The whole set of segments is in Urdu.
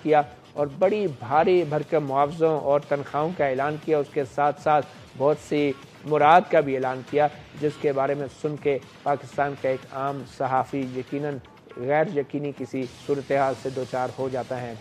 کیا اور بڑی بھاری بھرکم معاوضوں اور تنخواہوں کا اعلان کیا. اس کے ساتھ ساتھ بہت سی مراد کا بھی اعلان کیا جس کے بارے میں سن کے پاکستان کا ایک عام صحافی یقیناً غیر یقینی کسی صورتحال سے دوچار ہو جاتا ہے.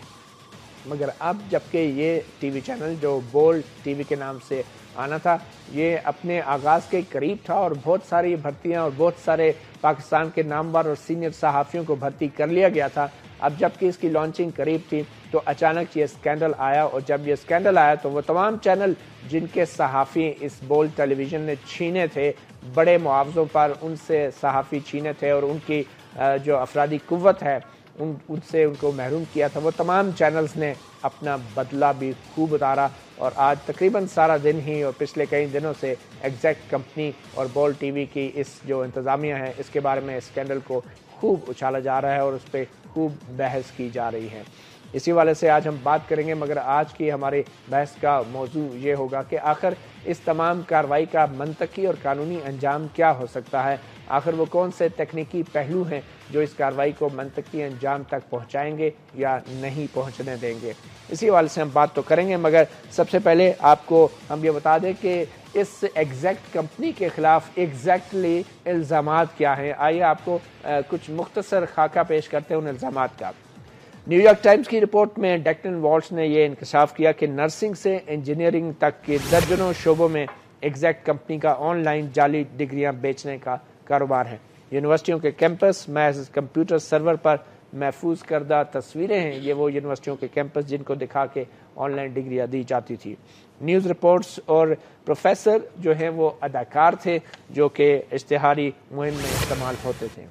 مگر اب جبکہ یہ ٹی وی چینل جو بولڈ ٹی وی کے نام سے آنا تھا یہ اپنے آغاز کے قریب تھا اور بہت ساری بھرتیاں اور بہت سارے پاکستان کے نامور اور سینئر صحافیوں کو بھرتی کر لیا گیا تھا. اب جبکہ اس کی لانچنگ قریب تھی تو اچانک یہ سکینڈل آیا اور جب یہ سکینڈل آیا تو وہ تمام چینل جن کے صحافی اس بولڈ ٹیلی ویژن نے چھینے تھے بڑے معاوضوں پر ان سے صحافی چھینے تھے اور ان کی جو افرادی قوت ہے ان سے ان کو محروم کیا تھا وہ تمام چینلز نے اپنا بدلہ بھی خوب اتارا. اور آج تقریباً سارا دن ہی اور پچھلے کئی دنوں سے ایگزیکٹ کمپنی اور بولڈ ٹی وی کی اس جو انتظامیہ ہے اس کے بارے میں اسکینڈل کو خوب اچھالا جا رہا ہے اور اس پہ خوب بحث کی جا رہی ہے. اسی والے سے آج ہم بات کریں گے مگر آج کی ہماری بحث کا موضوع یہ ہوگا کہ آخر اس تمام کارروائی کا منطقی اور قانونی انجام کیا ہو سکتا ہے. آخر وہ کون سے تکنیکی پہلو ہیں جو اس کارروائی کو منطقی انجام تک پہنچائیں گے یا نہیں پہنچنے دیں گے. اسی حوالے سے ہم بات تو کریں گے مگر سب سے پہلے آپ کو ہم یہ بتا دیں کہ اس ایگزیکٹ کمپنی کے خلاف ایگزیکٹلی الزامات کیا ہیں. آئیے آپ کو کچھ مختصر خاکہ پیش کرتے ہیں ان الزامات کا. نیو یارک ٹائمز کی رپورٹ میں ڈیکٹن والش نے یہ انکشاف کیا کہ نرسنگ سے انجینئرنگ تک کے درجنوں شعبوں میں ایگزیکٹ کمپنی کا آن لائن جعلی ڈگریاں بیچنے کا کاروبار ہے. یونیورسٹیوں کے کیمپس محض کمپیوٹر سرور پر محفوظ کردہ تصویریں ہیں. یہ وہ یونیورسٹیوں کے کیمپس جن کو دکھا کے آن لائن ڈگریاں دی جاتی تھی. نیوز رپورٹس اور پروفیسر جو ہیں وہ اداکار تھے جو کہ اشتہاری مہم میں استعمال ہوتے تھے.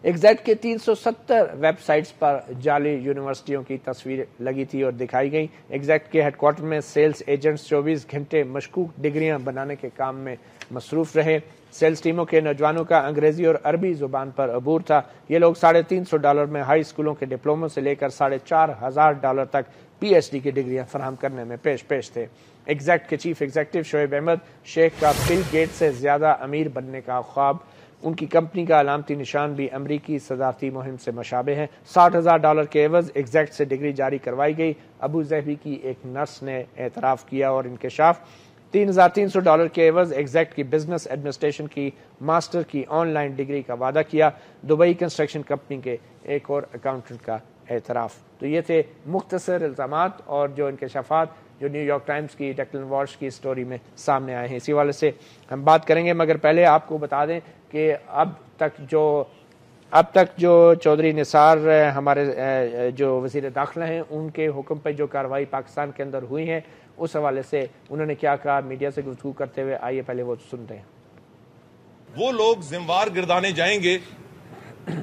ایگزیکٹ کے 370 ویب سائٹس پر جعلی یونیورسٹیوں کی تصویر لگی تھی اور دکھائی گئی. ایگزیکٹ کے ہیڈ کوارٹر میں سیلز ایجنٹس 24 گھنٹے مشکوک ڈگریاں بنانے کے کام میں مصروف رہے. سیلز ٹیموں کے نوجوانوں کا انگریزی اور عربی زبان پر عبور تھا. یہ لوگ $350 میں ہائی اسکولوں کے ڈپلوموں سے لے کر $4,500 تک PhD کی ڈگریاں فراہم کرنے میں پیش تھے. ایگزیکٹ کے چیف ایگزیکٹو شعیب احمد شیخ کا بل گیٹ سے زیادہ امیر بننے کا خواب. ان کی کمپنی کا علامتی نشان بھی امریکی صدارتی مہم سے مشابہ ہے. $60,000 کے عوض ایگزیکٹ سے ڈگری جاری کروائی گئی. ابو ظہبی کی ایک نرس نے اعتراف کیا اور انکشاف. $3,300 کے عوض ایگزیکٹ کی بزنس ایڈمنسٹریشن کی ماسٹر کی آن لائن ڈگری کا وعدہ کیا. دبئی کنسٹرکشن کمپنی کے ایک اور اکاؤنٹنٹ کا اعتراف. تو یہ تھے مختصر الزامات اور جو انکشافات جو نیو یارک ٹائمز کی ڈیکلن والش کی سٹوری میں سامنے آئے ہیں. اسی والے سے ہم بات کریں گے مگر پہلے آپ کو بتا دیں کہ اب تک جو چودھری نثار ہمارے جو وزیر داخلہ ہیں ان کے حکم پہ جو کارروائی پاکستان کے اندر ہوئی ہے اس حوالے سے انہوں نے کیا کہا میڈیا سے گفتگو کرتے ہوئے. آئیے پہلے وہ سنتے ہیں. وہ لوگ ذمہوار گردانے جائیں گے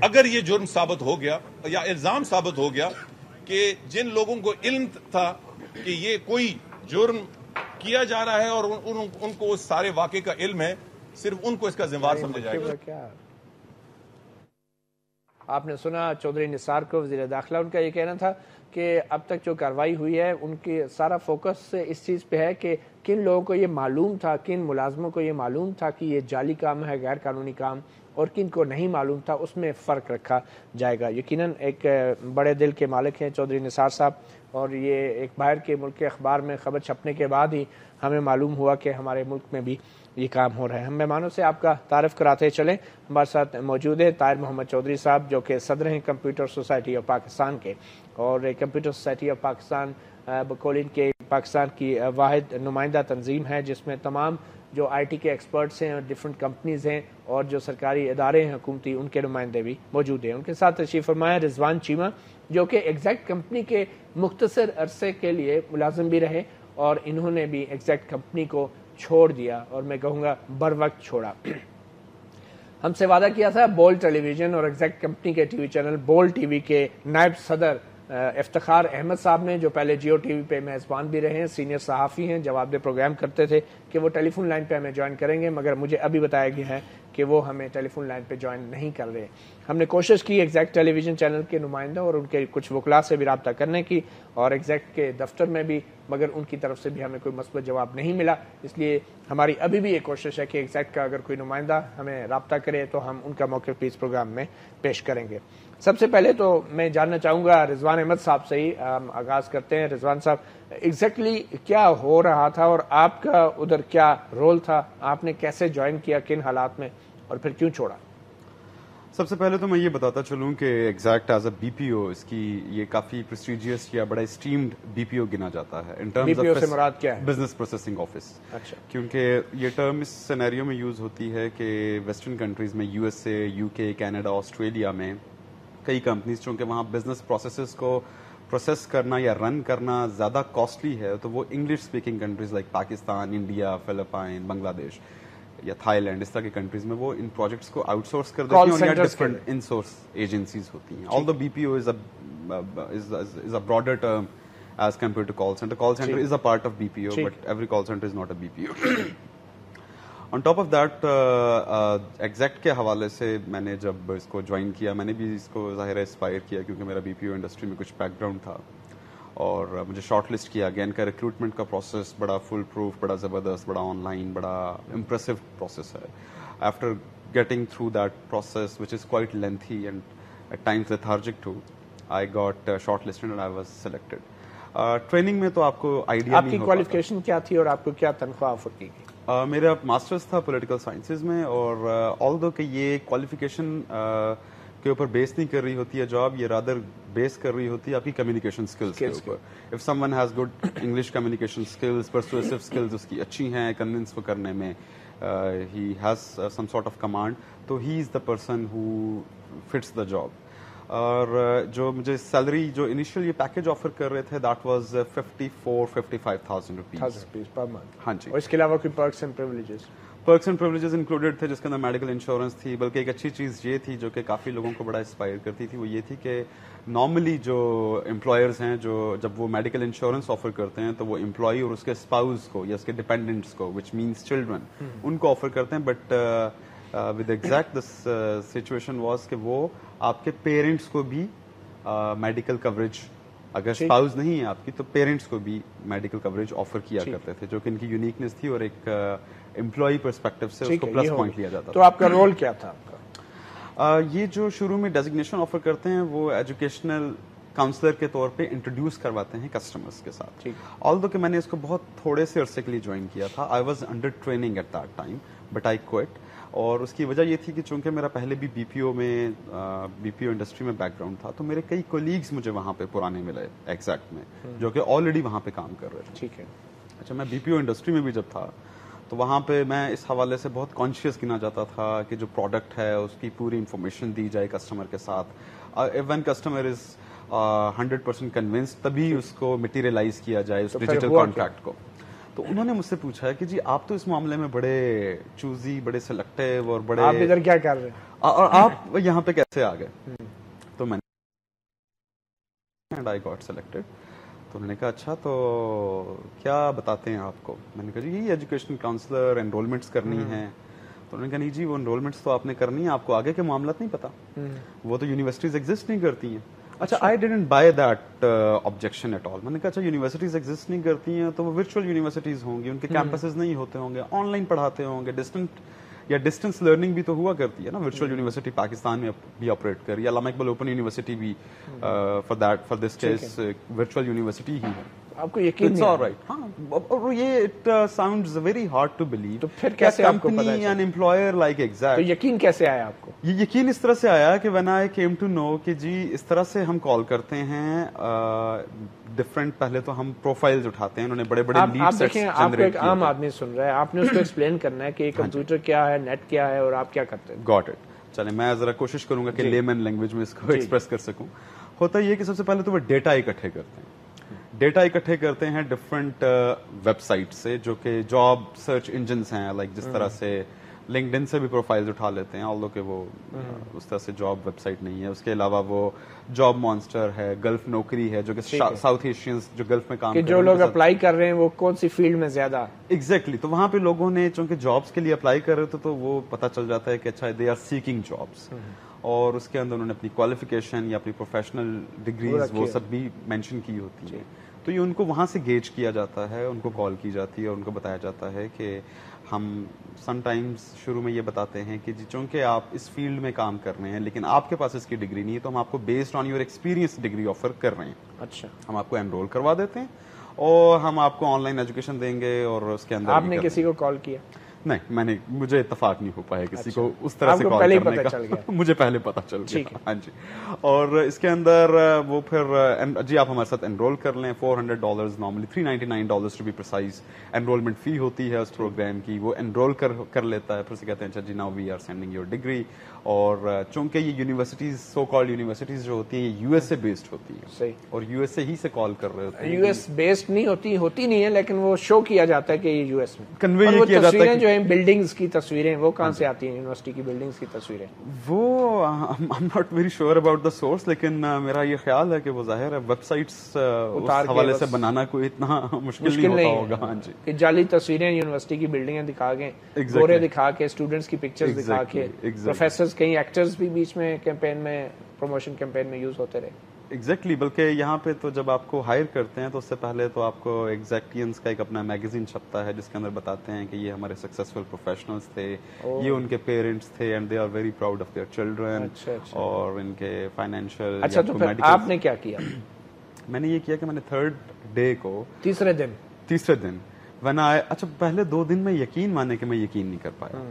اگر یہ جرم ثابت ہو گیا یا الزام ثابت ہو گیا کہ جن لوگوں کو علم تھا کہ یہ کوئی جرم کیا جا رہا ہے اور ان کو اس سارے واقعے کا علم ہے صرف ان کو اس کا ذمہوار سمجھا جائے گا. کیا آپ نے سنا چودھری نثار کو وزیر داخلہ ان کا یہ کہنا تھا کہ اب تک جو کارروائی ہوئی ہے ان کی سارا فوکس اس چیز پہ ہے کہ کن لوگوں کو یہ معلوم تھا کن ملازموں کو یہ معلوم تھا کہ یہ جعلی کام ہے غیر قانونی کام اور کن کو نہیں معلوم تھا اس میں فرق رکھا جائے گا. یقیناً ایک بڑے دل کے مالک ہیں چودھری نثار صاحب اور یہ ایک باہر کے ملک کے اخبار میں خبر چھپنے کے بعد ہی ہمیں معلوم ہوا کہ ہمارے ملک میں بھی یہ کام ہو رہا ہے. ہم مہمانوں سے آپ کا تعارف کراتے چلیں. ہمارے ساتھ موجود ہیں طاہر محمد چودھری صاحب جو کہ صدر ہیں کمپیوٹر سوسائٹی آف پاکستان کے اور کمپیوٹر سوسائٹی آف پاکستان بقول ان کے پاکستان کی واحد نمائندہ تنظیم ہے جس میں تمام جو آئی ٹی کے ایکسپرٹس ہیں اور ڈفرینٹ کمپنیز ہیں اور جو سرکاری ادارے ہیں حکومتی ان کے نمائندے بھی موجود ہیں. ان کے ساتھ تشریف فرمایا رضوان چیمہ جو کہ ایگزیکٹ کمپنی کے مختصر عرصے کے لیے ملازم بھی رہے اور انہوں نے بھی ایگزیکٹ کمپنی کو چھوڑ دیا اور میں کہوں گا بر وقت چھوڑا. ہم سے وعدہ کیا تھا بولڈ ٹیلی ویژن اور ایگزیکٹ کمپنی کے T V channel bold T V کے نائب صدر افتخار احمد صاحب نے جو پہلے جیو ٹی وی پہ میزبان بھی رہے ہیں سینئر صحافی ہیں جواب دہ پروگرام کرتے تھے کہ وہ ٹیلی فون لائن پہ ہمیں جوائن کریں گے مگر مجھے ابھی بتایا گیا ہے کہ وہ ہمیں ٹیلی فون لائن پہ جوائن نہیں کر رہے. ہم نے کوشش کی ایگزیکٹ ٹیلی ویژن چینل کے نمائندوں اور ان کے کچھ وکلاء سے بھی رابطہ کرنے کی اور ایگزیکٹ کے دفتر میں بھی مگر ان کی طرف سے بھی ہمیں کوئی مثبت جواب نہیں ملا. اس لیے ہماری ابھی بھی یہ کوشش ہے کہ ایگزیکٹ کا اگر کوئی نمائندہ ہمیں رابطہ کرے تو ہم ان کا موقف بھی اس پروگرام میں پیش کریں گے. سب سے پہلے تو میں جاننا چاہوں گا رضوان احمد صاحب سے ہی آغاز کرتے ہیں. رضوان صاحب ایگزیکٹلی کیا ہو رہا تھا اور آپ کا ادھر کیا رول تھا؟ آپ نے کیسے جوائن کیا، کن حالات میں، اور پھر کیوں چھوڑا؟ سب سے پہلے تو میں یہ بتاتا چلوں کہ Axact as a B P O اس کی یہ کافی پریسٹیجیس یا بڑا اسٹیمڈ بی پی او گنا جاتا ہے ان ٹرمز BPO سے مراد کیا ہے؟ Business processing office. اچھا. کیونکہ یہ ٹرم اس سینیریو میں یوز ہوتی ہے کہ ویسٹرن کنٹریز میں یو ایس اے، یو کے، کینیڈا، آسٹریلیا میں کئی کمپنیز چونکہ وہاں بزنس پروسیسز کو پروسیس کرنا یا رن کرنا زیادہ کاسٹلی ہے، تو وہ English speaking countries like Pakistan, India, Philippines, Bangladesh یا تھائی لینڈ اس طرح کی کنٹریز میں وہ ان پروجیکٹس کو آؤٹ سورس کر دیتی ہیں، اور یا ڈفرنٹ ان سورس ایجنسیز ہوتی ہیں. All the B P O is a broader term as compare to call centre. Call centre is a part of B P O but every call centre is not a B P O. On top of that Axact کے حوالے سے میں نے جب اس کو جوائن کیا، میں نے بھی اس کو ظاہر انسپائر کیا کیونکہ میرا بی پی او انڈسٹری میں کچھ بیک گراؤنڈ تھا، اور مجھے شارٹ لسٹ کیا گیا. ان کا ریکروٹمنٹ کا پروسیس بڑا فل پروف، بڑا زبردست، بڑا آن لائن، بڑا امپریسو پروسیس ہے. After getting through that process which is quite lengthy and at times lethargic too, I got shortlisted and I was selected. Training میں تو آپ کو آئیڈیا آپ کی کوالیفکیشن کیا تھی اور آپ کو کیا تنخواہ آفر کی گئی؟ میرا ماسٹرز تھا پولیٹیکل سائنسز میں، اور آلدو کہ یہ کوالیفیکیشن کے اوپر بیس نہیں کر رہی ہوتی ہے جاب، یہ رادر بیس کر رہی ہوتی ہے آپ کی کمیونیکیشن اسکلس کے اوپر. If someone has good English communication skills, persuasive skills اس کی اچھی ہیں کنونس کو کرنے میں، he has some sort of command, تو he is the person who فٹس the job. اور جو مجھے سیلری جو انیشیل یہ پیکج آفر کر رہے تھے that was 54,000-55,000 rupees per month. ہاں جی. اور اس کے علاوہ کوئی perks and privileges? Perks and privileges included تھے، جس کے اندر میڈیکل انشورنس تھی. بلکہ ایک اچھی چیز یہ تھی جو کہ کافی لوگوں کو بڑا انسپائر کرتی تھی، وہ یہ تھی کہ نارملی جو امپلائرز ہیں جو جب وہ میڈیکل انشورنس آفر کرتے ہیں تو وہ امپلائی اور اس کے اسپاؤز کو یا اس کے ڈپینڈنٹس کو وچ مینس چلڈرن ان کو آفر کرتے ہیں. But with Axact this situation was کہ وہ آپ کے پیرنٹس کو بھی میڈیکل کوریج، اگر اسپاؤز نہیں ہے آپ کی تو پیرنٹس کو بھی میڈیکل کوریج آفر کیا کرتے تھے، جو کہ ان کی یونیکنیس تھی اور ایک امپلائی پرسپیکٹو سے اس کو پلس پوائنٹ لیا جاتا تھا. تو آپ کا رول کیا تھا آپ کا؟ یہ جو شروع میں ڈیزگنیشن آفر کرتے ہیں وہ ایجوکیشنل کاؤنسلر کے طور پہ انٹروڈیوس کرواتے ہیں کسٹمرز کے ساتھ. آلدو کہ میں نے اس کو بہت تھوڑے سے عرصے کے لیے جوائن کیا تھا، I was under training at that time but I quit. اور اس کی وجہ یہ تھی کہ چونکہ میرا پہلے بھی بی پی او انڈسٹری میں بیک گراؤنڈ تھا، تو میرے کئی کولیگز مجھے وہاں پہ پرانے ملے ایگزیکٹ میں جو کہ آلریڈی وہاں پہ کام کر رہے تھے. ٹھیک ہے. اچھا، میں بی پی او انڈسٹری میں بھی جب تھا تو وہاں پہ میں اس حوالے سے بہت کانشیس گنا جاتا تھا کہ جو پروڈکٹ ہے اس کی پوری انفارمیشن دی جائے کسٹمر کے ساتھ. وین کسٹمر از 100% کنوینسڈ تبھی اس کو مٹیریلائز کیا جائے اس ڈیجیٹل کانٹریکٹ کو. تو انہوں نے مجھ سے پوچھا ہے کہ جی آپ تو اس معاملے میں بڑے چوزی، بڑے سلیکٹیو اور بڑے، آپ ادھر کیا کر رہے ہیں اور آپ یہاں پہ کیسے آ گئے؟ تو میں آئی گاٹ سلیکٹڈ. تو انہوں نے کہا اچھا تو کیا بتاتے ہیں آپ کو؟ میں نے کہا جی یہی ایجوکیشن کاؤنسلر، انرولمنٹس کرنی ہے. تو انہوں نے کہا نہیں جی وہ انرولمنٹس تو آپ نے کرنی ہے، آپ کو آگے کے معاملات نہیں پتا، وہ تو یونیورسٹیز ایگزسٹ نہیں کرتی ہیں. اچھا، I didn't buy that objection at all. میں نے کہا اچھا یونیورسٹیز ایگزسٹ نہیں کرتی ہیں تو وہ ورچوئل یونیورسٹیز ہوں گی، ان کے کیمپسز نہیں ہوتے ہوں گے، آن لائن پڑھاتے ہوں گے، ڈسٹینس لرننگ بھی تو ہوا کرتی ہے نا. ورچوئل یونیورسٹی پاکستان میں بھی آپریٹ کر رہی ہے، علامہ اقبال اوپن یونیورسٹی بھی for this case virtual university ہی ہے. آپ کو یقین نہیں؟ رائٹ. ہاں، اور یہ it sounds very hard to believe. تو پھر کیسے آپ کو پتہ چلا؟ An employer like Axact. تو یقین کیسے آیا آپ کو؟ یہ یقین اس طرح سے آیا کہ when I came to know کہ جی اس طرح سے ہم کال کرتے ہیں ڈفرینٹ، پہلے تو ہم پروفائلز اٹھاتے ہیں، انہوں نے بڑے بڑے لیڈ سیٹس جنریٹ کیے. آپ کو ایک عام آدمی سن رہا ہے، آپ نے اس کو ایکسپلین کرنا ہے کہ کمپیوٹر کیا ہے، نیٹ کیا ہے اور آپ کیا کرتے ہیں. Got it. چلیں میں ذرا کوشش کروں گا کہ لیمن لینگویج میں اس کو ایکسپریس کر سکوں. ہوتا یہ کہ سب سے پہلے تو وہ ڈیٹا اکٹھے کرتے ہیں. ڈیٹا اکٹھے کرتے ہیں ڈفرینٹ ویب سائٹ سے جو کہ جاب سرچ انجنس ہیں، لائک جس طرح سے لنکڈ ان سے بھی پروفائلز اٹھا لیتے ہیں، آلدو کہ وہ اس طرح سے جاب ویب سائٹ نہیں ہے. اس کے علاوہ وہ جاب مانسٹر ہے، گلف نوکری ہے جو کہ ساؤتھ ایشینز جو گلف میں کام کرتے ہیں، جو لوگ اپلائی کر رہے ہیں وہ کون سی فیلڈ میں زیادہ. ایگزیکٹلی. تو وہاں پہ لوگوں نے چونکہ جابس کے لیے اپلائی کر رہے تھے تو وہ پتہ چل جاتا ہے کہ اچھا دے آر سیکنگ جابس. اور اس کے اندر انہوں نے اپنی کوالیفیکیشن یا اپنی پروفیشنل ڈگریز وہ سب بھی مینشن کی ہوتی ہیں. تو یہ ان کو وہاں سے گیج کیا جاتا ہے, ان کو کال کی جاتی ہے اور ان کو بتایا جاتا ہے کہ ہم سم ٹائمز شروع میں یہ بتاتے ہیں کہ جی چونکہ آپ اس فیلڈ میں کام کر رہے ہیں لیکن آپ کے پاس اس کی ڈگری نہیں ہے تو ہم آپ کو based on your experience degree offer کر رہے ہیں. اچھا, ہم آپ کو انرول کروا دیتے ہیں اور ہم آپ کو آن لائن ایجوکیشن دیں گے. اور اس کے اندر آپ نے کسی کو کال کیا؟ نہیں, مجھے اتفاق نہیں ہو پایا کسی کو اس طرح سے کال کرنے کا. مجھے پہلے پتا چل گیا. ہاں جی. اور اس کے اندر وہ پھر جی آپ ہمارے ساتھ انرول کر لیں. $400 normally $399 to be precise enrolment fee ہوتی ہے اس پروگرام کی. وہ انرول کر لیتا ہے, پھر سے کہتے ہیں اچھا جی now we are sending your degree. اور چونکہ یہ یونیورسٹیز سو کالڈ یونیورسٹیز جو ہوتی ہیں یہ یو ایس اے بیسڈ ہوتی ہیں. صحیح. اور یو ایس اے ہی سے کال کر رہے ہوتے ہیں. یو ایس بیسڈ نہیں ہوتی نہیں ہے, لیکن وہ شو کیا جاتا ہے کہ یہ یو ایس میں کنوے یہ کیا جاتا ہے. جو ہیں بلڈنگز کی تصویریں وہ کہاں سے آتی ہیں؟ یونیورسٹی کی بلڈنگز کی تصویریں وہ I'm not very sure about the source, لیکن میرا یہ خیال ہے کہ وہ ظاہر ہے ویب سائٹس اس حوالے سے بنانا کوئی اتنا مشکل نہیں ہوتا ہوگا. ہاں جی, کہ جعلی تصویریں یونیورسٹی کی بلڈنگیں دکھا کے, گورے دکھا کے, اسٹوڈنٹس کی پکچرز دکھا کے, پروفیسرز کئی ایکٹرز بھی بیچ میں کیمپین میں پروموشن کیمپین میں یوز ہوتے رہے. ایگزیکٹلی. بلکہ یہاں پہ تو جب آپ کو ہائر کرتے ہیں تو اس سے پہلے تو آپ کو ایگزیکٹینس کا ایک اپنا میگزین چھپتا ہے جس کے اندر بتاتے ہیں کہ یہ ہمارے سکسیسفل پروفیشنلز تھے, یہ ان کے پیرنٹس تھے and they are very proud of their children. اور ان کے فائنینشیل. اچھا, تو پھر آپ نے کیا کیا؟ میں نے یہ کیا کہ میں نے تھرڈ ڈے کو تیسرے دن اچھا پہلے 2 دن میں یقین مانے کہ میں یقین نہیں کر پایا.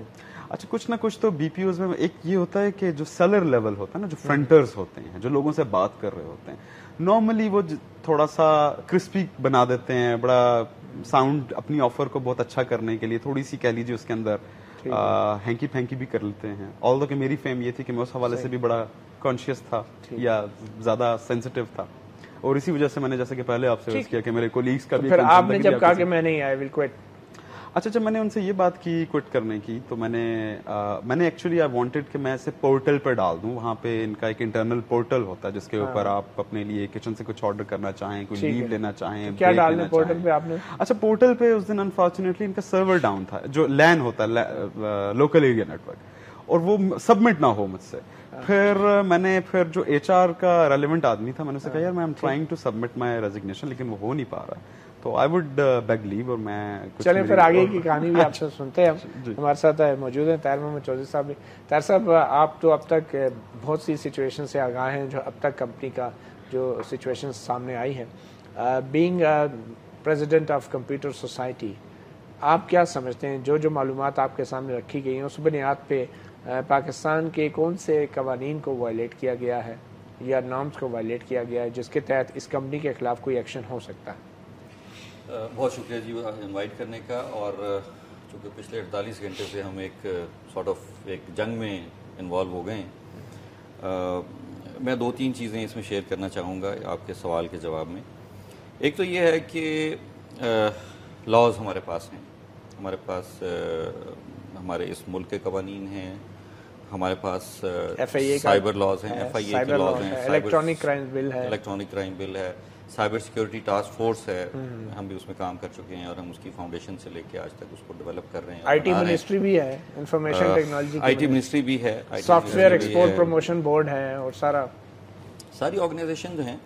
اچھا کچھ نہ کچھ تو بی پی اوز میں ایک یہ ہوتا ہے کہ جو سیلر لیول ہوتا ہے نا, جو فرنٹرز ہوتے ہیں, جو لوگوں سے بات کر رہے ہوتے ہیں, نارملی وہ تھوڑا سا کرسپی بنا دیتے ہیں, بڑا ساؤنڈ اپنی آفر کو بہت اچھا کرنے کے لیے تھوڑی سی کہہ لیجیے اس کے اندر ہینکی پھینکی بھی کر لیتے ہیں. آلدو کہ میری فیم یہ تھی کہ میں اس حوالے سے بھی بڑا کانشیس تھا یا زیادہ سینسیٹیو تھا, اور اسی وجہ سے میں نے جیسے کہ پہلے آپ سے عرض کیا کہ میرے کولیگز کا بھی. پھر آپ نے جب کہا کہ میں نہیں آئی ول کوئٹ, اچھا جب میں نے ان سے یہ بات کی کوئٹ کرنے کی تو میں نے ایکچولی آئی وانٹیڈ کہ میں اسے پورٹل پہ ڈال دوں. وہاں پہ ان کا ایک انٹرنل پورٹل ہوتا ہے جس کے اوپر آپ اپنے لیے کچن سے کچھ آرڈر کرنا چاہیں, کوئی لیو لینا چاہیں. کیا ڈالنا پورٹل پہ آپ نے؟ اچھا پورٹل پہ اس دن انفارچونیٹلی ان کا سرور ڈاؤن تھا, جو لین ہوتا ہے لوکل ایریا نیٹ ورک, اور وہ سبمٹ نہ ہو مجھ سے. پھر میں نے جو ایچ آر کا ریلیونٹ آدمی تھا میں نے اسے کہا یار میں am trying to submit my resignation, لیکن وہ ہو نہیں پا رہا, تو آئی وڈ بیگ لیو. اور میں چلیں پھر آگے کی کہانی بھی آپ سے سنتے ہیں. ہمارے ساتھ موجود ہیں طاہر محمد چودھری صاحب بھی. طاہر صاحب, آپ تو اب تک بہت سی سچویشن سے آگاہ ہیں جو اب تک کمپنی کا جو سچویشن سامنے آئی ہیں. Being president of computer society, آپ کیا سمجھتے ہیں جو معلومات آپ کے سامنے رکھی گئی ہیں اس بنیاد پہ پاکستان کے کون سے قوانین کو وائلیٹ کیا گیا ہے یا نارمز کو وائلیٹ کیا گیا ہے جس کے تحت اس کمپنی کے خلاف کوئی ایکشن ہو سکتا ہے؟ بہت شکریہ جی انوائٹ کرنے کا. اور چونکہ پچھلے 48 گھنٹے سے ہم ایک سارٹ آف ایک جنگ میں انوالو ہو گئے ہیں, میں 2-3 چیزیں اس میں شیئر کرنا چاہوں گا آپ کے سوال کے جواب میں. ایک تو یہ ہے کہ لاز ہمارے پاس ہیں, ہمارے پاس ہمارے اس ملک کے قوانین ہیں, ہمارے پاس سائبر لاز ہیں, ایف آئی اے کے لاز ہیں, الیکٹرانک کرائم بل ہے, سائبر سیکیورٹی ٹاسک فورس ہے, ہم بھی اس میں کام کر چکے ہیں اور ہم اس کی فاؤنڈیشن سے لے کے آج تک اس کو ڈیولپ کر رہے ہیں. آئی ٹی منسٹری بھی ہے, information technology I T ministry بھی ہے, soft where export promotion board ہے, اور ساری آرگنائزیشن جو ہیں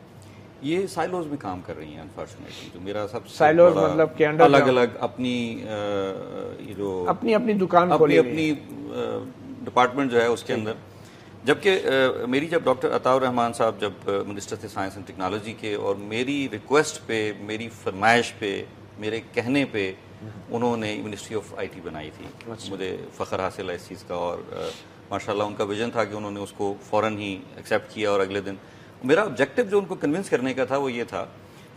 یہ سائلوز میں کام کر رہی ہیں. انفارچونیٹلی جو میرا سب سے سائلوز مطلب کہ الگ الگ اپنی جو اپنی دکان کھولی, اپنی ڈپارٹمنٹ جو ہے اس کے اندر. جبکہ میری جب ڈاکٹر عطاء الرحمان صاحب جب منسٹر تھے سائنس اینڈ ٹیکنالوجی کے, اور میری ریکویسٹ پہ, میری فرمائش پہ, میرے کہنے پہ انہوں نے منسٹری آف آئی ٹی بنائی تھی. مجھے فخر حاصل ہے اس چیز کا, اور ماشاءاللہ ان کا ویژن تھا کہ انہوں نے اس کو فوراً ہی ایکسیپٹ کیا. اور اگلے دن میرا آبجیکٹو جو ان کو کنونس کرنے کا تھا وہ یہ تھا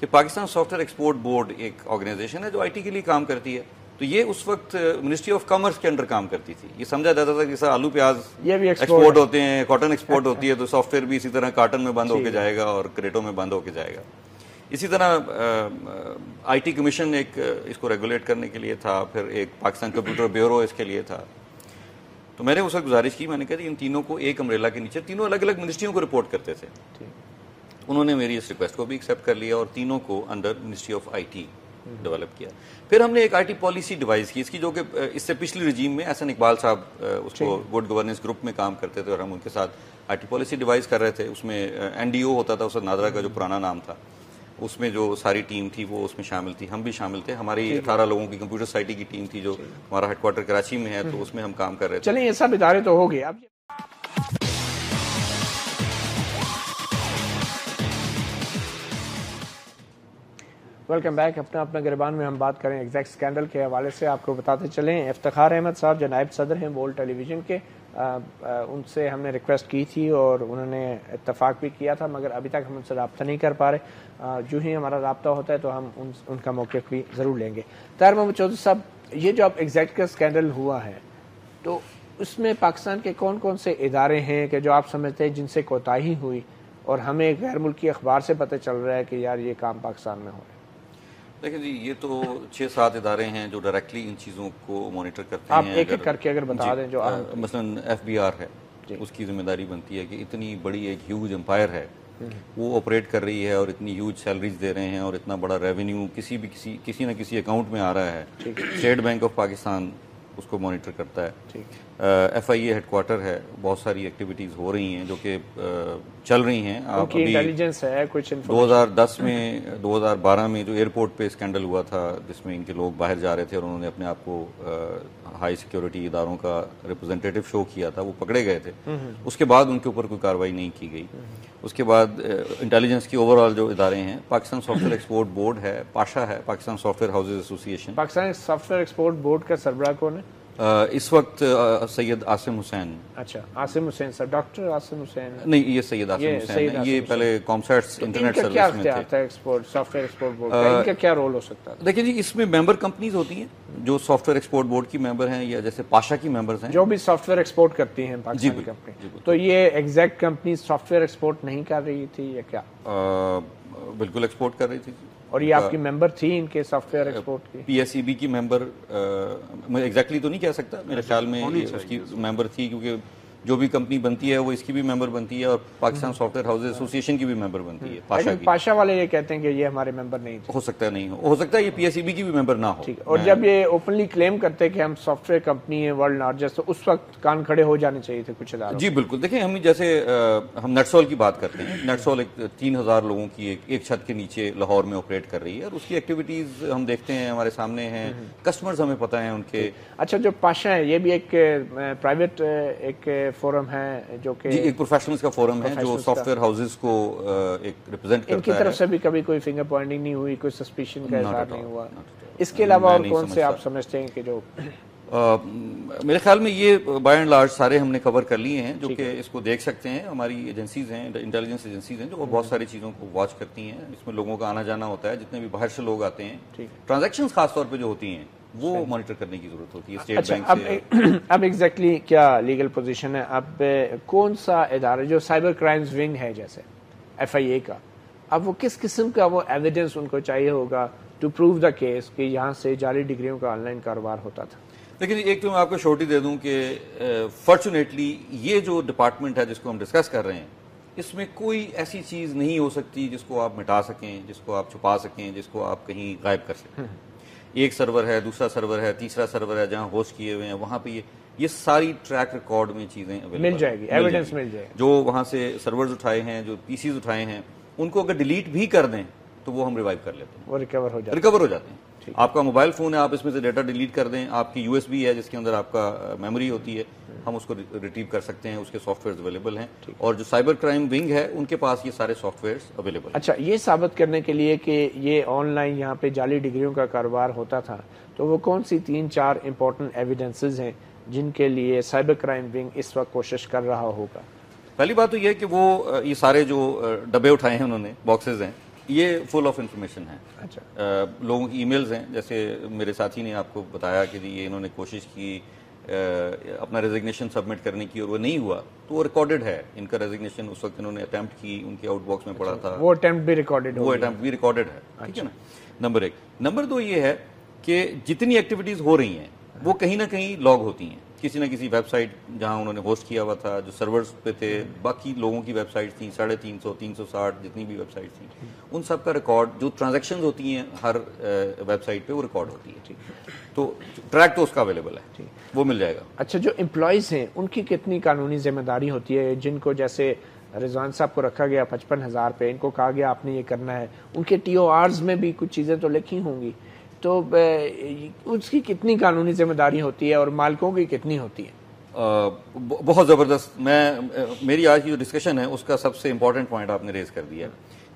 کہ Pakistan soft where export board ایک آرگنائزیشن ہے جو آئی ٹی کے لیے کام کرتی ہے, تو یہ اس وقت منسٹری آف کامرس کے انڈر کام کرتی تھی. یہ سمجھا جاتا تھا کہ جیسا آلو پیاز ایکسپورٹ ہوتے ہیں, کاٹن ایکسپورٹ ہوتی ہے, تو سافٹ ویئر بھی اسی طرح کارٹن میں بند ہو کے جائے گا اور کریٹوں میں بند ہو کے جائے گا. اسی طرح آئی ٹی کمیشن ایک اس کو ریگولیٹ کرنے کے لیے تھا, پھر ایک پاکستان کمپیوٹر بیورو اس کے لیے تھا. تو میں نے اس وقت گزارش کی, میں نے کہا ان تینوں کو ایک امبریلا کے نیچے, تینوں الگ الگ منسٹریوں کو رپورٹ کرتے تھے. انہوں نے میری اس ریکویسٹ کو بھی ایکسیپٹ کر لیا اور تینوں کو under ministry of I T develop کیا. پھر ہم نے ایک آئی ٹی پالیسی ڈیوائز کی اس کی, جو کہ اس سے پچھلی رجیم میں احسن اقبال صاحب اس کو گڈ گورننس گروپ میں کام کرتے تھے, اور ہم ان کے ساتھ IT پالیسی ڈیوائز کر رہے تھے. اس میں NDO ہوتا تھا, اسد نادرا کا جو پرانا نام تھا, اس میں جو ساری ٹیم تھی وہ اس میں شامل تھی, ہم بھی شامل تھے. ہماری 18 لوگوں کی کمپیوٹر سوسائٹی کی ٹیم تھی جو ہمارا ہیڈ کوارٹر کراچی میں ہے, تو اس میں ہم کام کر رہے تھے. چلیں یہ سب ادارے تو ہو گئے. اب ویلکم بیک. اپنا گریبان میں ہم بات کریں ایگزیکٹ اسکینڈل کے حوالے سے. آپ کو بتاتے چلیں افتخار احمد صاحب جو نائب صدر ہیں وولٹ ٹیلی ویژن کے, ان سے ہم نے ریکویسٹ کی تھی اور انہوں نے اتفاق بھی کیا تھا, مگر ابھی تک ہم ان سے رابطہ نہیں کر پا رہے. جو ہی ہمارا رابطہ ہوتا ہے تو ہم ان کا موقف بھی ضرور لیں گے. طاہر محمد چودھری صاحب, یہ جو اب ایگزیکٹ کا اسکینڈل ہوا ہے تو اس میں پاکستان کے کون کون سے ادارے ہیں کہ جو آپ سمجھتے ہیں جن سے کوتاہی ہوئی اور ہمیں غیر ملکی اخبار سے پتہ چل رہا ہے کہ یار یہ کام پاکستان میں ہو رہا ہے؟ دیکھیں جی, یہ تو 6-7 ادارے ہیں جو ڈائریکٹلی ان چیزوں کو مانیٹر کرتے ہیں. آپ ایک ایک کر کے اگر بتا دیں. جو مثلاً FBR ہے, اس کی ذمہ داری بنتی ہے کہ اتنی بڑی ایک ہیوج امپائر ہے, وہ آپریٹ کر رہی ہے اور اتنی ہیوج سیلریز دے رہے ہیں اور اتنا بڑا ریونیو کسی نہ کسی اکاؤنٹ میں آ رہا ہے. اسٹیٹ بینک آف پاکستان اس کو مانیٹر کرتا ہے. FIA ہیڈ کوارٹر ہے, بہت ساری ایکٹیویٹیز ہو رہی ہیں جو کہ چل رہی ہیں. آپ انٹیلیجنس ہے کچھ 2010 میں 2012 میں جو ایئرپورٹ پہ اسکینڈل ہوا تھا جس میں ان کے لوگ باہر جا رہے تھے اور انہوں نے اپنے آپ کو ہائی سیکیورٹی اداروں کا ریپرزینٹیٹو شو کیا تھا, وہ پکڑے گئے تھے. اس کے بعد ان کے اوپر کوئی کارروائی نہیں کی گئی. اس کے بعد انٹیلیجنس کی اوور آل جو ادارے ہیں, Pakistan soft where export board ہے, پاشا ہے, پاکستان سافٹ ویئر ہاؤسز ایسوسی ایشن. Pakistan soft where export board کا سربراہ کون ہے اس وقت؟ سید عاصم حسین. اچھا, عاصم حسین صاحب, ڈاکٹر عاصم حسین نہیں, یہ سید عاصم حسین ہے. یہ پہلے کامسیٹس انٹرنیٹ سروس میں تھے. سافٹ ویئر ایکسپورٹ بورڈ کا ان کا کیا رول ہو سکتا ہے؟ دیکھیں جی, اس میں ممبر کمپنیز ہوتی ہیں جو سافٹ ویئر ایکسپورٹ بورڈ کی ممبر ہیں, یا جیسے پاشا کی ممبرز ہیں جو بھی سافٹ ویئر ایکسپورٹ کرتی ہیں پاکستانی کمپنی. تو یہ Axact company software export نہیں کر رہی تھی یا کیا؟ بالکل ایکسپورٹ کر رہی تھی. اور یہ آپ کی ممبر تھی ان کے سافٹ ویئر ایکسپورٹ کی؟ PSEB کی ممبر, میں ایگزیکٹلی تو نہیں کہہ سکتا, میرے خیال میں اس کی ممبر تھی, کیونکہ جو بھی کمپنی بنتی ہے وہ اس کی بھی ممبر بنتی ہے اور پاکستان سافٹ ویئر ہاؤسز ایسوسی ایشن کی بھی ممبر بنتی ہے. پاشا کی. پاشا والے یہ کہتے ہیں کہ یہ ہمارے ممبر نہیں تھے. ہو سکتا ہے نہیں ہو سکتا ہے یہ PSEB کی بھی ممبر نہ ہو. اور جب یہ اوپنلی کلیم کرتے ہیں کہ ہم سافٹ ویئر کمپنی ہیں ورلڈ لارجسٹ, تو اس وقت کان کھڑے ہو جانے چاہیے تھے کچھ اداروں. جی بالکل. دیکھیں, ہم جیسے ہم نیٹسول کی بات کرتے ہیں, نیٹسول 3000 لوگوں کی ایک چھت کے نیچے لاہور میں آپریٹ کر رہی ہے, اور اس کی ایکٹیویٹیز ہم دیکھتے ہیں, ہمارے سامنے ہیں, کسٹمرز ہمیں پتہ ہیں ان کے. اچھا, جو پاشا ہے یہ بھی ایک پرائیویٹ ایک فورم ہے جو کہ ایک پروفیشنلز کا فورم ہے جو سافٹ ویئر ہاؤسز کو ایک ریپرزینٹ کرتا ہے. ان کی طرف سے بھی کبھی کوئی فنگر پوائنٹنگ نہیں ہوئی, کوئی سسپیشن کا اظہار نہیں ہوا. اس کے علاوہ اور کون سے آپ سمجھتے ہیں کہ جو میرے خیال میں یہ بائی اینڈ لارج سارے ہم نے کور کر لیے ہیں جو کہ اس کو دیکھ سکتے ہیں. ہماری ایجنسیز ہیں, انٹیلیجنس ایجنسیز ہیں جو بہت ساری چیزوں کو واچ کرتی ہیں. اس میں لوگوں کا آنا جانا ہوتا ہے, جتنے بھی باہر سے لوگ آتے ہیں, ٹرانزیکشنز خاص طور پہ جو ہوتی ہیں وہ مانیٹر کرنے کی ضرورت ہوتی ہے اسٹیٹ بینک سے. اب ایگزیکٹلی کیا لیگل پوزیشن ہے؟ اب کون سا ادارہ جو سائبر کرائمز ونگ ہے جیسے FIA کا, اب وہ کس قسم کا وہ ایویڈنس ان کو چاہیے ہوگا ٹو پروو دا کیس کہ یہاں سے جعلی ڈگریوں کا آن لائن کاروبار ہوتا تھا؟ لیکن ایک تو میں آپ کو شورٹی دے دوں کہ فارچونیٹلی یہ جو ڈپارٹمنٹ ہے جس کو ہم ڈسکس کر رہے ہیں, اس میں کوئی ایسی چیز نہیں ہو سکتی جس کو آپ مٹا سکیں, جس کو آپ چھپا سکیں, جس کو آپ کہیں غائب کر سکیں. ایک سرور ہے, دوسرا سرور ہے, تیسرا سرور ہے جہاں ہوسٹ کیے ہوئے ہیں, وہاں پہ یہ ساری ٹریک ریکارڈ میں چیزیں مل جائے گی, ایویڈنس مل جائے گی. جو وہاں سے سرورز اٹھائے ہیں, جو PCs اٹھائے ہیں, ان کو اگر ڈیلیٹ بھی کر دیں تو وہ ہم ریوائیو کر لیتے ہیں, وہ ریکور ہو جاتے ہیں. آپ کا موبائل فون ہے, آپ اس میں سے ڈیٹا ڈیلیٹ کر دیں, آپ کی USB ہے جس کے اندر آپ کا میموری ہوتی ہے, ہم اس کو ریٹریو کر سکتے ہیں, اس کے سافٹ ویئرز اویلیبل ہیں. اور جو سائبر کرائم ونگ ہے ان کے پاس یہ سارے سافٹ ویئرز اویلیبل ہیں. اچھا, یہ ثابت کرنے کے لیے کہ یہ آن لائن یہاں پہ جعلی ڈگریوں کا کاروبار ہوتا تھا, تو وہ کون سی 3-4 امپورٹنٹ ایویڈنسز ہیں جن کے لیے سائبر کرائم ونگ اس وقت کوشش کر رہا ہوگا؟ پہلی بات تو یہ کہ وہ یہ سارے جو ڈبے اٹھائے ہیں انہوں نے, باکسز ہیں, یہ فل آف انفارمیشن ہے. اچھا, لوگوں کی ای میلز ہیں, جیسے میرے ساتھی نے آپ کو بتایا کہ یہ انہوں نے کوشش کی اپنا ریزگنیشن سبمٹ کرنے کی اور وہ نہیں ہوا, تو وہ ریکارڈڈ ہے. ان کا ریزگنیشن اس وقت انہوں نے اٹیمپٹ کی, ان کے آؤٹ باکس میں پڑا تھا, وہ اٹیمپٹ بھی ریکارڈڈ ہے. ٹھیک ہے نا, نمبر 1. نمبر 2 یہ ہے کہ جتنی ایکٹیویٹیز ہو رہی ہیں وہ کہیں نہ کہیں لاگ ہوتی ہیں. کسی نہ کسی ویب سائٹ جہاں انہوں نے ہوسٹ کیا ہوا تھا، جو سرورز پہ تھے، باقی لوگوں کی ویب سائٹ تھیں 350 360 جتنی بھی ویب سائٹ تھیں، ان سب کا ریکارڈ، جو ٹرانزیکشنز ہوتی ہیں ہر ویب سائٹ پہ وہ ریکارڈ ہوتی ہے. تو ٹریک تو اس کا اویلیبل ہے، وہ مل جائے گا. اچھا، جو امپلائیز ہیں ان کی کتنی قانونی ذمہ داری ہوتی ہے؟ جن کو جیسے رضوان صاحب کو رکھا گیا 55,000 پہ، ان کو کہا گیا آپ نے یہ کرنا ہے، ان کے ٹی او آرز میں بھی کچھ چیزیں تو لکھی ہوں گی، تو اس کی کتنی قانونی ذمہ داری ہوتی ہے اور مالکوں کی کتنی ہوتی ہے؟ بہت زبردست. میری آج کی جو ڈسکشن ہے اس کا سب سے امپورٹنٹ پوائنٹ آپ نے ریز کر دیا.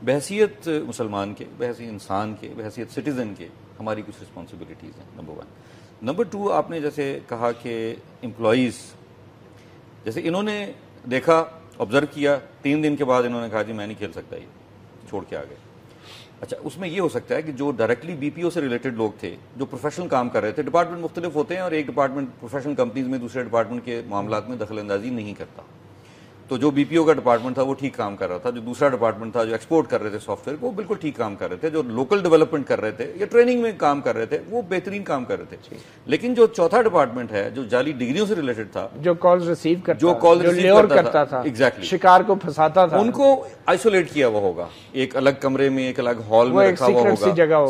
بحیثیت مسلمان کے، بحیثیت انسان کے، بحیثیت سٹیزن کے ہماری کچھ رسپانسبلٹیز ہیں. نمبر 1. نمبر 2، آپ نے جیسے کہا کہ امپلائیز، جیسے انہوں نے دیکھا، آبزرو کیا، 3 دن کے بعد انہوں نے کہا جی میں نہیں کھیل سکتا، یہ چھوڑ کے آ گئے. اچھا، اس میں یہ ہو سکتا ہے کہ جو ڈائریکٹلی بی پی او سے ریلیٹڈ لوگ تھے، جو پروفیشنل کام کر رہے تھے، ڈپارٹمنٹ مختلف ہوتے ہیں اور ایک ڈپارٹمنٹ پروفیشنل کمپنیز میں دوسرے ڈپارٹمنٹ کے معاملات میں دخل اندازی نہیں کرتا. تو جو بی پی او کا ڈپارٹمنٹ تھا وہ ٹھیک کام کر رہا تھا، جو دوسرا ڈپارٹمنٹ تھا جو ایکسپورٹ کر رہے تھے سافٹ ویئر کو، وہ بالکل ٹھیک کام کر رہے تھے، جو لوکل ڈیولپمنٹ کر رہے تھے یا ٹریننگ میں کام کر رہے تھے وہ بہترین کام کر رہے تھے. لیکن جو چوتھا ڈپارٹمنٹ ہے جو جعلی ڈگریوں سے ریلیٹڈ تھا، جو کال ریسیو کرتا، جو کال ریسیو کرتا تھا، ایگزیکٹلی شکار کو پھنساتا تھا، ان کو آئسولیٹ کیا ہوا ہوگا، ایک الگ کمرے میں، ایک الگ ہال میں رکھا ہوا ہوگا،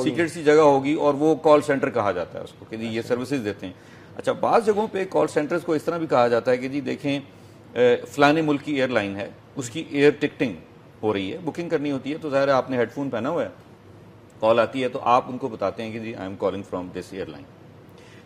سیکرٹ سی جگہ ہوگی، اور وہ کال سینٹر کہا جاتا ہے اس کو کہ جی یہ سروسز دیتے ہیں. اچھا، بعض جگہوں پہ کال سینٹرز کو اس طرح بھی کہا جاتا ہے کہ جی دیکھیں فلانے ملک کی ایئر لائن ہے، اس کی ایئر ٹکٹنگ ہو رہی ہے، بکنگ کرنی ہوتی ہے، تو ظاہر ہے آپ نے ہیڈ فون پہنا ہوا ہے، کال آتی ہے تو آپ ان کو بتاتے ہیں کہ جی I am calling from this airline,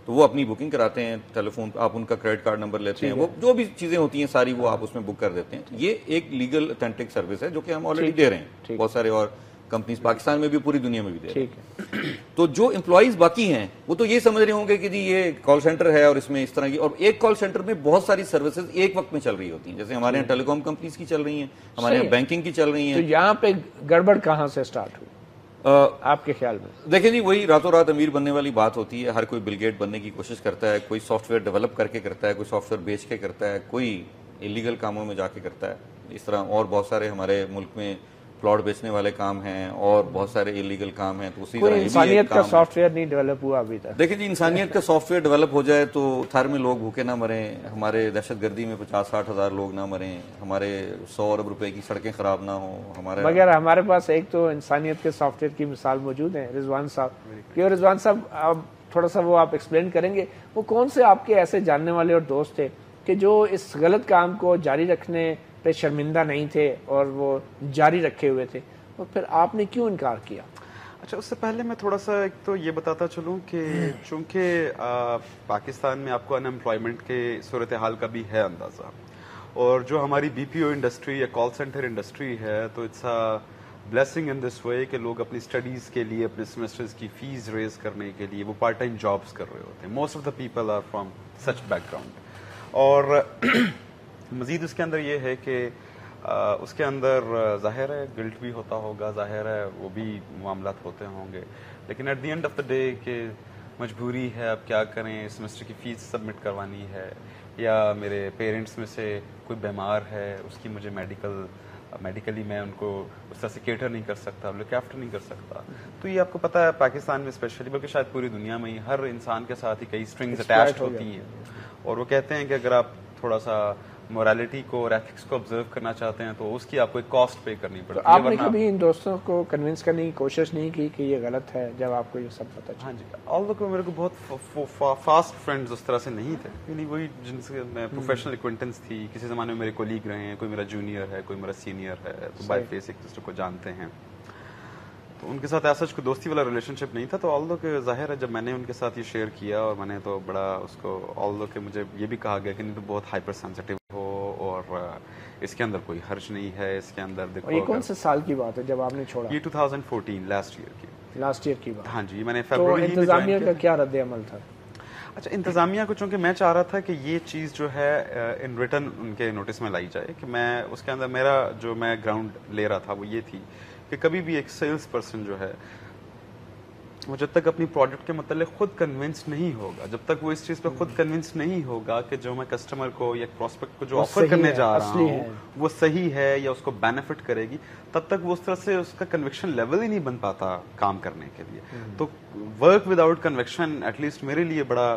تو وہ اپنی بکنگ کراتے ہیں ٹیلی فون، آپ ان کا کریڈٹ کارڈ نمبر لیتے ہیں، وہ جو بھی چیزیں ہوتی ہیں ساری وہ آپ اس میں بک کر دیتے ہیں. یہ ایک لیگل اتھینٹک سروس ہے جو کہ ہم آلریڈی دے رہے ہیں، بہت سارے اور کمپنیز پاکستان میں بھی پوری دنیا میں بھی دے رہے ہیں. تو جو امپلائیز باقی ہیں وہ تو یہ سمجھ رہے ہوں گے کہ جی یہ کال سینٹر ہے اور اس میں اس طرح کی، اور ایک کال سینٹر میں بہت ساری سروسز ایک وقت میں چل رہی ہوتی ہیں، جیسے ہمارے یہاں ٹیلی کام کمپنیز کی چل رہی ہیں، ہمارے یہاں بینکنگ کی چل رہی ہیں. تو یہاں پہ گڑبڑ کہاں سے سٹارٹ ہوئی آپ کے خیال میں؟ دیکھیں جی، وہی راتوں رات امیر بننے والی بات ہوتی ہے. ہر کوئی بل گیٹ بننے کی کوشش کرتا ہے، کوئی سافٹ ویئر ڈیولپ کر کے کرتا ہے، کوئی سافٹ ویئر بیچ کے کرتا ہے، کوئی انلیگل کاموں میں جا کے کرتا ہے. اس طرح اور بہت سارے ہمارے ملک میں پلاٹ بیچنے والے کام ہیں اور بہت سارے انلیگل کام ہیں. تو اسی طرح انسانیت کا سافٹ ویئر نہیں ڈیولپ ہوا ابھی تک. دیکھیں جی، انسانیت کا سافٹ ویئر ڈیولپ ہو جائے تو تھر میں لوگ بھوکے نہ مریں، ہمارے دہشت گردی میں 50-60 ہزار لوگ نہ مریں، ہمارے 100 ارب روپے کی سڑکیں خراب نہ ہوں ہمارے. مگر ہمارے پاس ایک تو انسانیت کے سافٹ ویئر کی مثال موجود ہے رضوان صاحب کی. اور رضوان صاحب اب تھوڑا سا وہ آپ ایکسپلین کریں گے وہ کون سے آپ کے ایسے جاننے والے اور دوست تھے کہ جو اس غلط کام کو جاری رکھنے پہ شرمندہ نہیں تھے اور وہ جاری رکھے ہوئے تھے، اور پھر آپ نے کیوں انکار کیا؟ اچھا، اس سے پہلے میں تھوڑا سا ایک تو یہ بتاتا چلوں کہ چونکہ پاکستان میں آپ کو ان امپلائمنٹ کے صورتحال کا بھی ہے اندازہ، اور جو ہماری بی پی او انڈسٹری یا کال سینٹر انڈسٹری ہے تو اٹس بلیسنگ ان دس وے کہ لوگ اپنی اسٹڈیز کے لیے، اپنے سیمسٹرز کی فیس ریز کرنے کے لیے وہ پارٹ ٹائم جابس کر رہے ہوتے ہیں. Most of the people are from such background. اور مزید اس کے اندر یہ ہے کہ اس کے اندر ظاہر ہے گلٹ بھی ہوتا ہوگا، ظاہر ہے وہ بھی معاملات ہوتے ہوں گے، لیکن at the end of the day کہ مجبوری ہے، اب کیا کریں، سیمسٹر کی فیس سبمٹ کروانی ہے، یا میرے پیرنٹس میں سے کوئی بیمار ہے، اس کی مجھے میڈیکلی میں ان کو اس طرح سے کیٹر نہیں کر سکتا، لک آفٹر نہیں کر سکتا. تو یہ آپ کو پتا ہے پاکستان میں اسپیشلی، بلکہ شاید پوری دنیا میں ہی، ہر انسان کے ساتھ ہی کئی اسٹرنگز اٹیچڈ ہوتی ہیں، اور وہ کہتے ہیں کہ اگر آپ تھوڑا سا مورالٹی کو اور ایتھکس کو آبزرو کرنا چاہتے ہیں تو اس کی آپ کو ایک کاسٹ پے کرنی پڑتی ہے. آپ نے کبھی ان دوستوں کو کنونس کرنے کی کوشش نہیں کی کہ یہ غلط ہے جب آپ کو یہ سب پتہ چلا؟ ہاں جی، آلدو میرے کو بہت فاسٹ فرینڈز اس طرح سے نہیں تھے، یعنی وہی جن سے میں پروفیشنل ایکوینٹنس تھی، کسی زمانے میں میرے کولیگ رہے ہیں، کوئی میرا جونیئر ہے، کوئی میرا سینئر ہے، تو بائی فیس ایک دوسرے کو جانتے ہیں، تو ان کے ساتھ ایسا کوئی دوستی والا ریلیشن شپ نہیں تھا. تو آلدو کہ ظاہر ہے جب میں نے ان کے ساتھ یہ شیئر کیا اور میں نے تو بڑا اس کو، آلدو کہ مجھے یہ بھی کہا گیا کہ نہیں تو بہت ہائپر سینسٹیو ہو اور اس کے اندر کوئی حرج نہیں ہے، اس کے اندر دیکھو. یہ کون سے سال کی بات ہے جب آپ نے چھوڑا؟ یہ 2014 لاسٹ ایئر کی بات. ہاں جی، میں نے فیبروری میں. انتظامیہ کا کیا رد عمل تھا؟ اچھا، انتظامیہ کو چونکہ میں چاہ رہا تھا کہ یہ چیز جو ہے ان ریٹن ان کے نوٹس میں لائی جائے، کہ میں اس کے اندر میرا جو میں گراؤنڈ لے رہا تھا وہ یہ تھی کہ کبھی بھی ایک سیلس پرسن جو ہے وہ جب تک اپنی پروڈکٹ کے متعلق خود کنونس نہیں ہوگا، جب تک وہ اس چیز پہ خود کنونس نہیں ہوگا کہ جو میں کسٹمر کو یا پروسپیکٹ کو جو آفر کرنے جا رہا ہوں وہ صحیح ہے یا اس کو بینیفٹ کرے گی، تب تک وہ اس طرح سے اس کا کنوکشن لیول ہی نہیں بن پاتا کام کرنے کے لیے. تو work without connection at least میرے لیے بڑا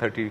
30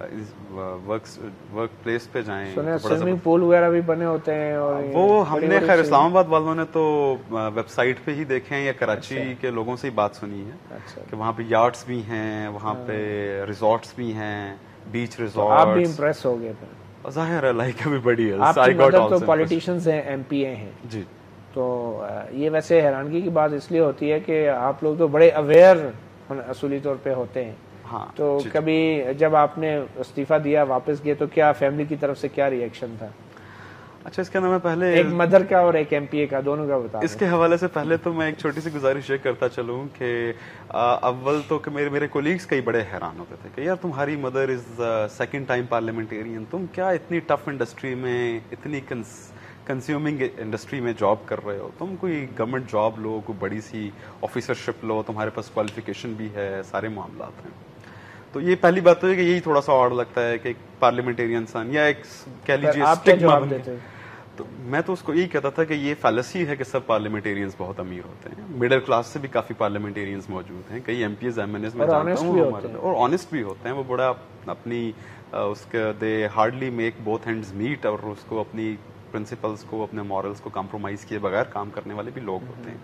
ورک پلیس پہ جائیں. سوئمنگ پول وغیرہ بھی بنے ہوتے ہیں, اور وہ ہم نے خیر اسلام آباد والوں نے تو ویب سائٹ پہ ہی دیکھے ہیں یا کراچی کے لوگوں سے ہی بات سنی ہے کہ وہاں پہ یارڈس بھی ہیں, وہاں پہ ریزورٹس بھی ہیں, بیچ ریزورٹ. آپ بھی امپریس ہو گئے پھر؟ ظاہر ہے لائک ایوری بڈی ایلس. آپ کی مدر تو پولیٹیشینز ہیں, ایم پی اے ہیں جی, تو یہ ویسے حیرانگی کی بات اس لیے ہوتی ہے کہ آپ لوگ تو بڑے اویئر اصولی طور پہ ہوتے ہیں. تو کبھی جب آپ نے استعفیٰ دیا واپس گئے تو کیا فیملی کی طرف سے کیا ری ایکشن تھا؟ اچھا, اس کے اندر میں پہلے ایک مدر کا اور ایک ایم پی اے کا دونوں کا بتا. اس کے حوالے سے پہلے تو میں ایک چھوٹی سی گزارش یہ کرتا چلوں کہ اول تو کہ میرے کولیگز کئی بڑے حیران ہوتے تھے کہ یار تمہاری mother is second time parliamentarian, تم کیا اتنی ٹف انڈسٹری میں, اتنی کنزیومنگ انڈسٹری میں جاب کر رہے ہو, تم کوئی گورنمنٹ جاب لو, کوئی بڑی سی آفیسرشپ لو, تمہارے پاس کوالیفیکیشن بھی ہے, سارے معاملات ہیں. تو یہ پہلی بات تو ہے کہ یہی تھوڑا سا اور لگتا ہے کہ ایک پارلیمنٹیرین سن یا ایک کہہ لیجیے اسٹگما. تو میں تو اس کو یہی کہتا تھا کہ یہ فیلسی ہے کہ سب پارلیمنٹیرینز بہت امیر ہوتے ہیں. مڈل کلاس سے بھی کافی پارلیمنٹیرینز موجود ہیں, کئی M P As M N As میں جانتا ہوں, اور آنےسٹ بھی ہوتے ہیں. وہ بڑا اپنی اس کے they hardly make both hands meet, اور اس کو اپنی پرنسپلس کو, اپنے مورلس کو کمپرومائز کیے بغیر کام کرنے والے بھی لوگ ہوتے ہیں.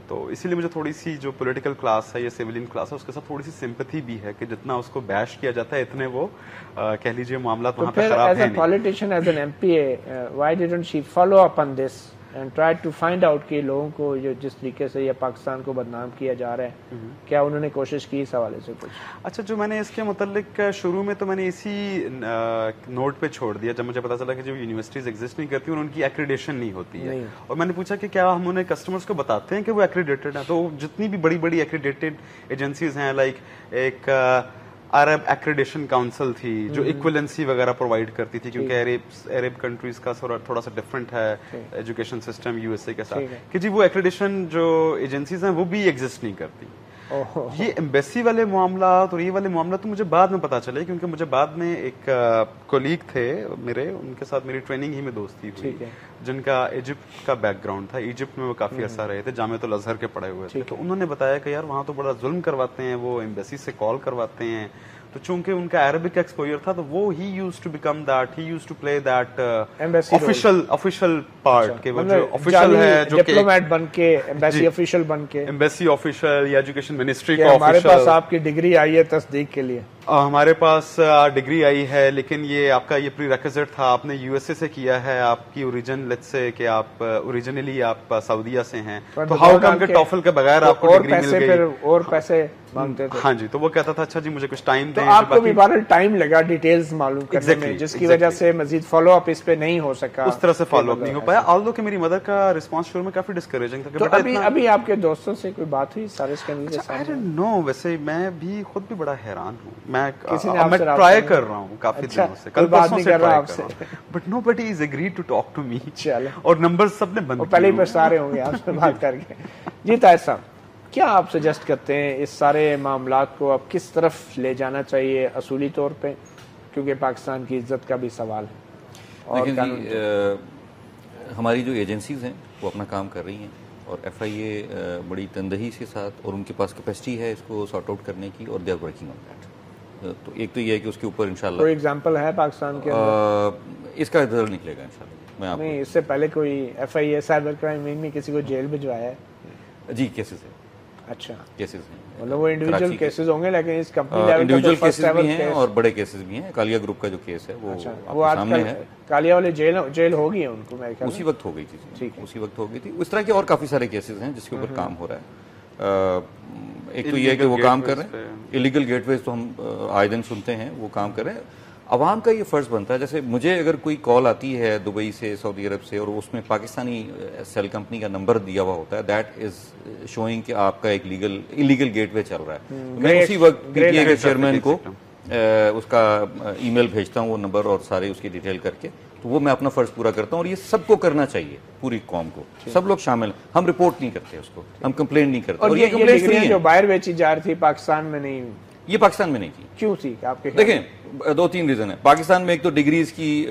تو اسی لیے مجھے تھوڑی سی جو پولیٹیکل کلاس ہے یا سیولین کلاس ہے اس کے ساتھ تھوڑی سی سمپتھی بھی ہے کہ جتنا اس کو بیش کیا جاتا ہے اتنے وہ کہہ لیجیے معاملات وہاں پہ خراب ہیں. Politician as an M P A, why didn't she follow up on this and try to find out کہ لوگوں کو جو جس طریقے سے یہ پاکستان کو بدنام کیا جا رہا ہے, کیا انہوں نے کوشش کی اس حوالے سے کچھ؟ اچھا, جو میں نے اس کے متعلق شروع میں تو میں نے اسی نوٹ پہ چھوڑ دیا جب مجھے پتا چلا کہ جو یونیورسٹیز ایگزسٹ نہیں کرتی ان کی ایکریڈیشن نہیں ہوتی ہے, اور میں نے پوچھا کہ کیا ہم انہیں کسٹمرز کو بتاتے ہیں کہ وہ ایکریڈیٹڈ ہیں. تو جتنی بھی بڑی بڑی ایکریڈیٹڈ ایجنسیز ہیں, لائک ایک عرب ایکریڈیشن کاؤنسل تھی جو ایکویلنسی وغیرہ پرووائڈ کرتی تھی, کیونکہ عرب کنٹریز کا تھوڑا سا ڈفرینٹ ہے education system U S A کے ساتھ, کہ جی وہ ایکریڈیشن جو ایجنسیز ہیں وہ بھی ایگزسٹ نہیں کرتی. یہ ایمبیسی والے معاملات اور یہ والے معاملات تو مجھے بعد میں پتا چلے, کیونکہ مجھے بعد میں ایک کولیگ تھے میرے, ان کے ساتھ میری ٹریننگ ہی میں دوستی ہوئی, جن کا ایجپٹ کا بیک گراؤنڈ تھا. ایجپٹ میں وہ کافی عرصہ رہے تھے, جامعۃ الازہر کے پڑھے ہوئے تھے. تو انہوں نے بتایا کہ یار وہاں تو بڑا ظلم کرواتے ہیں, وہ ایمبیسی سے کال کرواتے ہیں. تو چونکہ ان کا عربک ایکسپوجر تھا تو وہ he used to become that, he used to play that official part, کہ وہ جو آفیشل ہے, جو ڈپلومیٹ بن کے ایمبیسی آفیشل بن کے, ایمبیسی آفیشل یا ایجوکیشن منسٹری کا ہمارے پاس آپ کی ڈگری آئی ہے تصدیق کے لیے. ہمارے پاس ڈگری آئی ہے, لیکن یہ آپ کا یہ پری ریکوزٹ تھا, آپ نے یو ایس اے سے کیا ہے, آپ کی اوریجن لیٹس سے کہ آپ اوریجنلی آپ سعودیہ سے ہیں, تو ہاؤ کم کے ٹوفل کے بغیر آپ کو ڈگری مل گئی, اور پیسے مانگتے تھے. ہاں جی, تو وہ کہتا تھا اچھا جی مجھے کچھ ٹائم دیں. آپ کو بھی بہرحال ٹائم لگا ڈیٹیلز معلوم کرنے میں, جس کی وجہ سے مزید فالو اپ اس پہ نہیں ہو سکا, اس طرح سے فالو اپ نہیں ہو پایا. آلدو کہ میری مدر کا رسپانس شروع میں کافی ڈسکریجنگ تھا. تو ابھی آپ کے دوستوں سے کوئی بات ہوئی سارے اسکینڈل کے ساتھ؟ نو, ویسے میں بھی خود بھی بڑا حیران ہوں. میں ٹرائی کر رہا ہوں کافی دنوں سے, کل بات نہیں کر رہا آپ سے, but nobody is agreed to talk to me, اور نمبر سب نے بند, پہلے ہی پچھتا رہے ہوں گے آپ سے بات کر کے. جی طاہر صاحب, کیا آپ سجیسٹ کرتے ہیں اس سارے معاملات کو اب کس طرف لے جانا چاہیے اصولی طور پہ, کیونکہ پاکستان کی عزت کا بھی سوال ہے. دیکھیں جی, ہماری جو ایجنسیز ہیں وہ اپنا کام کر رہی ہیں, اور ایف آئی اے بڑی تندہی کے ساتھ, اور ان کے پاس کیپیسٹی ہے اس کو سارٹ آؤٹ کرنے کی, اور they are working on that. تو ایک تو یہ ہے کہ اس کے اوپر انشاءاللہ کوئی ایگزامپل ہے پاکستان کے اندر اس کا رزلٹ نکلے گا انشاءاللہ. نہیں, اس سے پہلے کوئی F I A cyber crime wing میں کسی کو جیل بھجوایا ہے؟ جی کیسز ہیں. اچھا, کیسز ہیں, مطلب وہ انڈیویجول کیسز ہوں گے, لیکن اس کمپنی لیول انڈیویجول کیسز بھی ہیں اور بڑے کیسز بھی ہیں. کالیا گروپ کا جو کیس ہے وہ سامنے ہے. کالیا والے جیل ہو گئی ہے ان کو, میں اسی وقت ہو گئی تھی, اسی وقت ہو گئی تھی. اس طرح کے اور کافی سارے کیسز ہیں جس کے اوپر کام ہو رہا ہے. ایک تو یہ ہے کہ وہ کام کر رہے ہیں, ایلیگل گیٹ ویز تو ہم آئے دن سنتے ہیں, وہ کام کر رہے ہیں. عوام کا یہ فرض بنتا ہے, جیسے مجھے اگر کوئی کال آتی ہے دبئی سے, سعودی عرب سے, اور اس میں پاکستانی سیل کمپنی کا نمبر دیا ہوا ہوتا ہے, دیٹ از شوئنگ کہ آپ کا ایک ایلیگل گیٹ وے چل رہا ہے. میں اسی وقت پی ٹی اے کے چیئرمین کو اس کا ای میل بھیجتا ہوں, وہ نمبر اور سارے اس کی ڈیٹیل کر کے, تو وہ میں اپنا فرض پورا کرتا ہوں. اور یہ سب کو کرنا چاہیے, پوری قوم کو, سب لوگ شامل. ہم رپورٹ نہیں کرتے اس کو, ہم کمپلین نہیں کرتے. اور یہ ڈگریاں جو باہر بیچی جا رہی تھی پاکستان میں نہیں, یہ پاکستان میں نہیں تھی. کیوں تھی آپ کے؟ دیکھیں دو تین ریزن ہے. پاکستان میں ایک تو ڈگریز کی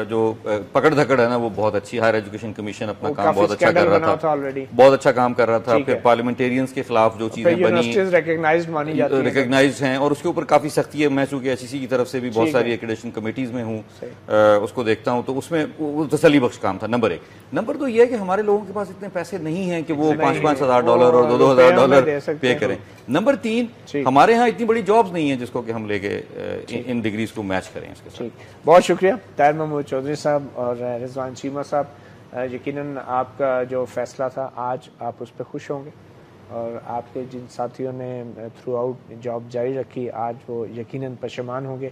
جو پکڑ دھکڑ ہے نا وہ بہت اچھی. ہائر ایجوکیشن کمیشن اپنا کام بہت اچھا کر رہا تھا, بہت اچھا کام کر رہا تھا. پھر پارلیمنٹیرینز کے خلاف جو چیزیں بنی ریکگنائزڈ ہیں, اور اس کے اوپر کافی سختی ہے. میں چونکہ ایس ای سی کی طرف سے بھی بہت ساری ایکریڈیشن کمیٹیز میں ہوں, اس کو دیکھتا ہوں, تو اس میں تسلی بخش کام تھا. نمبر 1. نمبر 2 یہ ہے کہ ہمارے لوگوں کے پاس اتنے پیسے نہیں ہیں کہ وہ $5,000 اور $2,000 پے کریں. نمبر 3 ہمارے ہاں اتنی بڑی جابز نہیں ہیں جس کو کہ ہم لے کے ان ڈگریز کو میچ کریں اس کے ساتھ. بہت شکریہ طاہر محمود چودھری صاحب اور رضوان چیمہ صاحب. یقیناً آپ کا جو فیصلہ تھا آج آپ اس پہ خوش ہوں گے, اور آپ کے جن ساتھیوں نے تھرو آؤٹ جاب جاری رکھی آج وہ یقیناً پشیمان ہوں گے.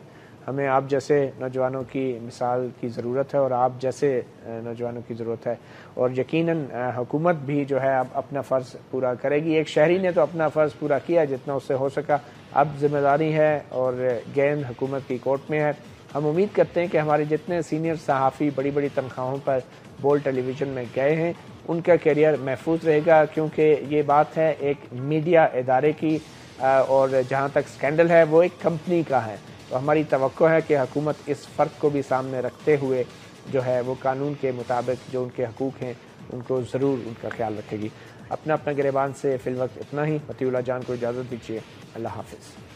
ہمیں آپ جیسے نوجوانوں کی مثال کی ضرورت ہے, اور آپ جیسے نوجوانوں کی ضرورت ہے, اور یقیناً حکومت بھی جو ہے اب اپنا فرض پورا کرے گی. ایک شہری نے تو اپنا فرض پورا کیا جتنا اس سے ہو سکا, اب ذمہ داری ہے اور گیند حکومت کی کورٹ میں ہے. ہم امید کرتے ہیں کہ ہمارے جتنے سینئر صحافی بڑی بڑی تنخواہوں پر بول ٹیلی ویژن میں گئے ہیں ان کا کیریئر محفوظ رہے گا, کیونکہ یہ بات ہے ایک میڈیا ادارے کی, اور جہاں تک سکینڈل ہے وہ ایک کمپنی کا ہے. تو ہماری توقع ہے کہ حکومت اس فرق کو بھی سامنے رکھتے ہوئے جو ہے وہ قانون کے مطابق جو ان کے حقوق ہیں ان کو ضرور ان کا خیال رکھے گی. اپنا گریبان سے فی الوقت اتنا ہی. مطیع اللہ جان کو اجازت دیجیے. اللہ حافظ.